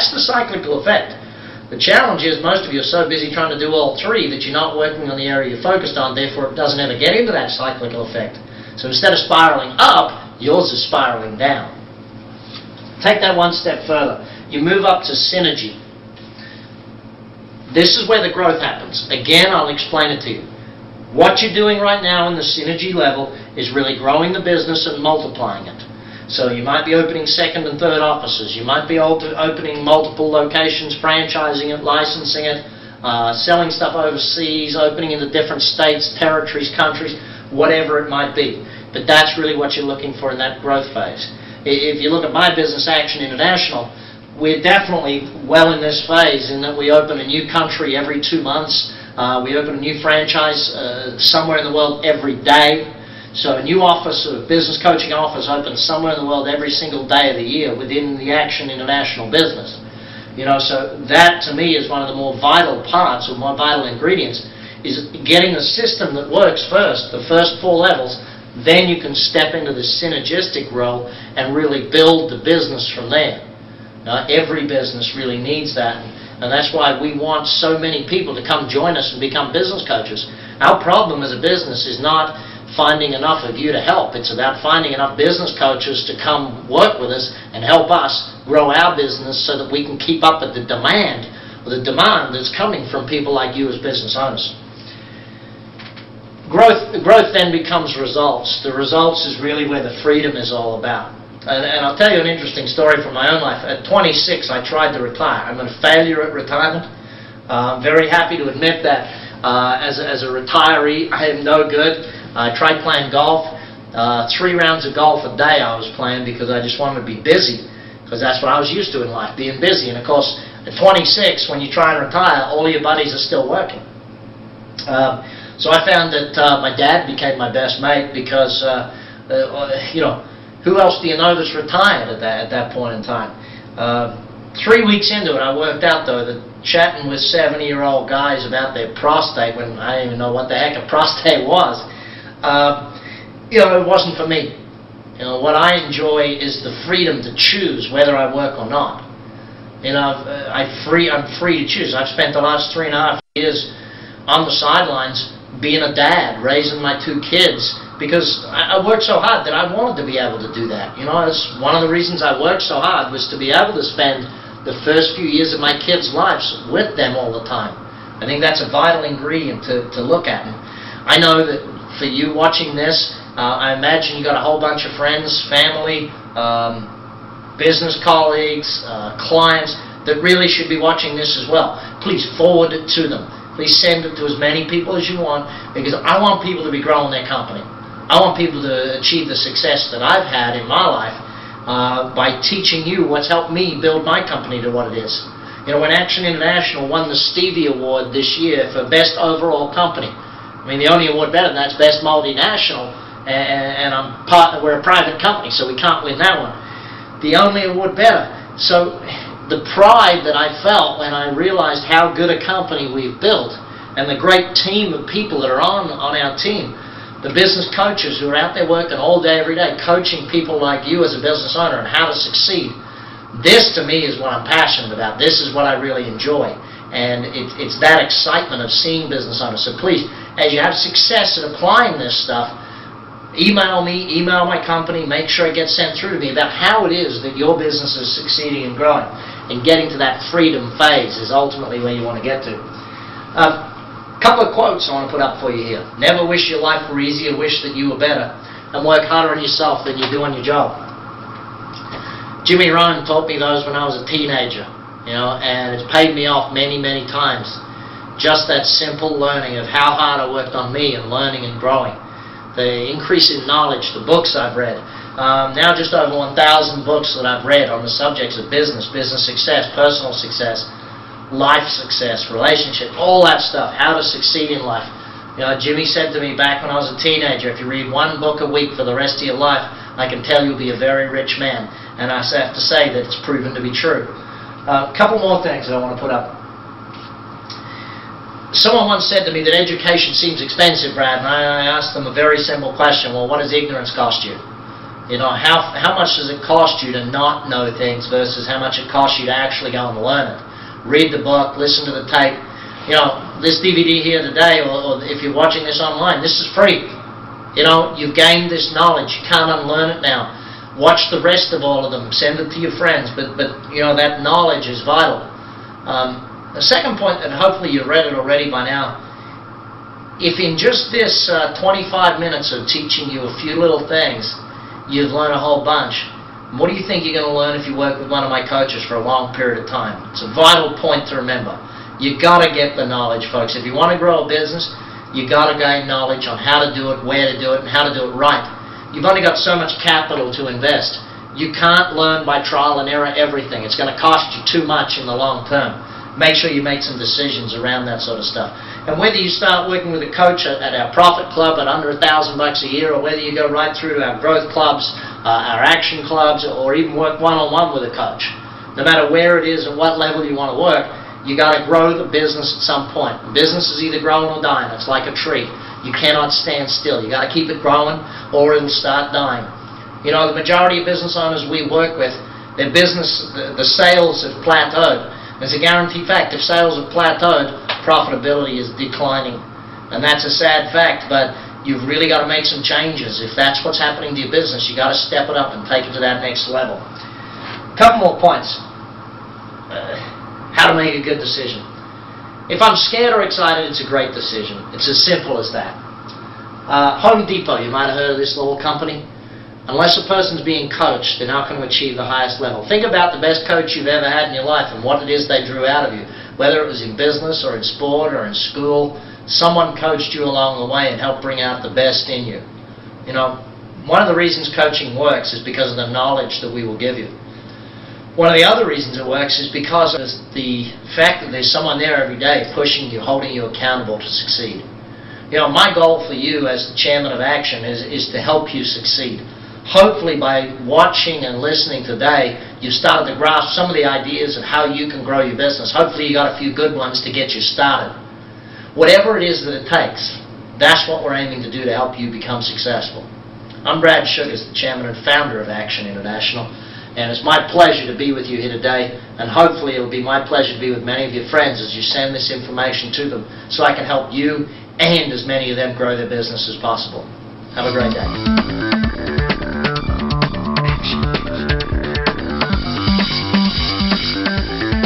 That's the cyclical effect. The challenge is most of you are so busy trying to do all three that you're not working on the area you're focused on, therefore it doesn't ever get into that cyclical effect. So instead of spiraling up, yours is spiraling down. Take that one step further. You move up to synergy. This is where the growth happens. Again, I'll explain it to you. What you're doing right now in the synergy level is really growing the business and multiplying it. So you might be opening second and third offices. You might be opening multiple locations, franchising it, licensing it, selling stuff overseas, opening into different states, territories, countries, whatever it might be. But that's really what you're looking for in that growth phase. If you look at my business, Action International, we're definitely well in this phase in that we open a new country every 2 months. We open a new franchise somewhere in the world every day. So a new office, a business coaching office opens somewhere in the world every single day of the year within the Action International business. You know, so that to me is one of the more vital parts or more vital ingredients, is getting a system that works first, the first 4 levels. Then you can step into the synergistic role and really build the business from there. Now, every business really needs that. And that's why we want so many people to come join us and become business coaches. Our problem as a business is not finding enough of you to help. It's about finding enough business coaches to come work with us and help us grow our business so that we can keep up with the demand that's coming from people like you as business owners. Growth then becomes results. The results is really where the freedom is all about. And I'll tell you an interesting story from my own life. At 26, I tried to retire. I'm a failure at retirement. I'm very happy to admit that as a retiree, I am no good. I tried playing golf. 3 rounds of golf a day I was playing because I just wanted to be busy, because that's what I was used to in life, being busy. And of course, at 26, when you try and retire, all your buddies are still working. So I found that my dad became my best mate because, you know, who else do you know that's retired at that point in time? 3 weeks into it, I worked out, though, that chatting with 70-year-old guys about their prostate, when I didn't even know what the heck a prostate was, you know, it wasn't for me. You know, what I enjoy is the freedom to choose whether I work or not. You know, I'm free to choose. I've spent the last 3.5 years on the sidelines being a dad, raising my 2 kids, because I worked so hard that I wanted to be able to do that. You know, it's one of the reasons I worked so hard, was to be able to spend the first few years of my kids' lives with them all the time. I think that's a vital ingredient to look at. And I know that for you watching this, I imagine you got a whole bunch of friends, family, business colleagues, clients that really should be watching this as well. Please forward it to them. Please send it to as many people as you want, because I want people to be growing their company. I want people to achieve the success that I've had in my life by teaching you what's helped me build my company to what it is. You know, when Action International won the Stevie Award this year for Best Overall Company, I mean, the only award better than that's Best Multinational, and we're a private company, so we can't win that one. The only award better. So the pride that I felt when I realized how good a company we've built, and the great team of people that are on our team, the business coaches who are out there working all day, every day, coaching people like you as a business owner on how to succeed. This, to me, is what I'm passionate about. This is what I really enjoy. And it's that excitement of seeing business owners. So please, as you have success at applying this stuff, email me, email my company, make sure it gets sent through to me about how it is that your business is succeeding and growing. And getting to that freedom phase is ultimately where you want to get to. Couple of quotes I want to put up for you here. Never wish your life were easier, wish that you were better, and work harder on yourself than you do on your job. Jimmy Rohn taught me those when I was a teenager, you know, and it's paid me off many, many times. Just that simple learning of how hard I worked on me and learning and growing. The increase in knowledge, the books I've read. Now just over 1,000 books that I've read on the subjects of business, business success, personal success, life success, relationship, all that stuff, how to succeed in life. You know, Jimmy said to me back when I was a teenager, if you read 1 book a week for the rest of your life, I can tell you'll be a very rich man. And I have to say that it's proven to be true. A couple more things that I want to put up. Someone once said to me that education seems expensive, Brad, and I asked them a very simple question. Well, what does ignorance cost you? You know, how much does it cost you to not know things versus how much it costs you to actually go and learn it? Read the book, listen to the tape. You know, this DVD here today, or if you're watching this online, this is free. You know, you've gained this knowledge. You can't unlearn it now. Watch the rest of all of them. Send it to your friends. But you know, that knowledge is vital. The second point, and hopefully you've read it already by now, if in just this 25 minutes of teaching you a few little things, you've learned a whole bunch, what do you think you're going to learn if you work with one of my coaches for a long period of time? It's a vital point to remember. You've got to get the knowledge, folks. If you want to grow a business, you've got to gain knowledge on how to do it, where to do it, and how to do it right. You've only got so much capital to invest. You can't learn by trial and error everything. It's going to cost you too much in the long term. Make sure you make some decisions around that sort of stuff. And whether you start working with a coach at our Profit Club at under $1,000 a year, or whether you go right through to our growth clubs, our action clubs, or even work one-on-one with a coach, no matter where it is and what level you want to work, you got to grow the business at some point. The business is either growing or dying. It's like a tree. You cannot stand still. You got to keep it growing, or it'll start dying. You know, the majority of business owners we work with, their business, the sales have plateaued. It's a guaranteed fact. If sales have plateaued, profitability is declining. And that's a sad fact, but you've really got to make some changes. If that's what's happening to your business, you've got to step it up and take it to that next level. A couple more points. How to make a good decision. If I'm scared or excited, it's a great decision. It's as simple as that. Home Depot, you might have heard of this little company. Unless a person's being coached, they're not going to achieve the highest level. Think about the best coach you've ever had in your life and what it is they drew out of you. Whether it was in business or in sport or in school, someone coached you along the way and helped bring out the best in you. You know, one of the reasons coaching works is because of the knowledge that we will give you. One of the other reasons it works is because of the fact that there's someone there every day pushing you, holding you accountable to succeed. You know, my goal for you as the chairman of Action is to help you succeed. Hopefully by watching and listening today, you've started to grasp some of the ideas of how you can grow your business. Hopefully you got a few good ones to get you started. Whatever it is that it takes, that's what we're aiming to do to help you become successful. I'm Brad Sugars, the chairman and founder of Action International, and it's my pleasure to be with you here today, and hopefully it'll be my pleasure to be with many of your friends as you send this information to them so I can help you and as many of them grow their business as possible. Have a great day. Action.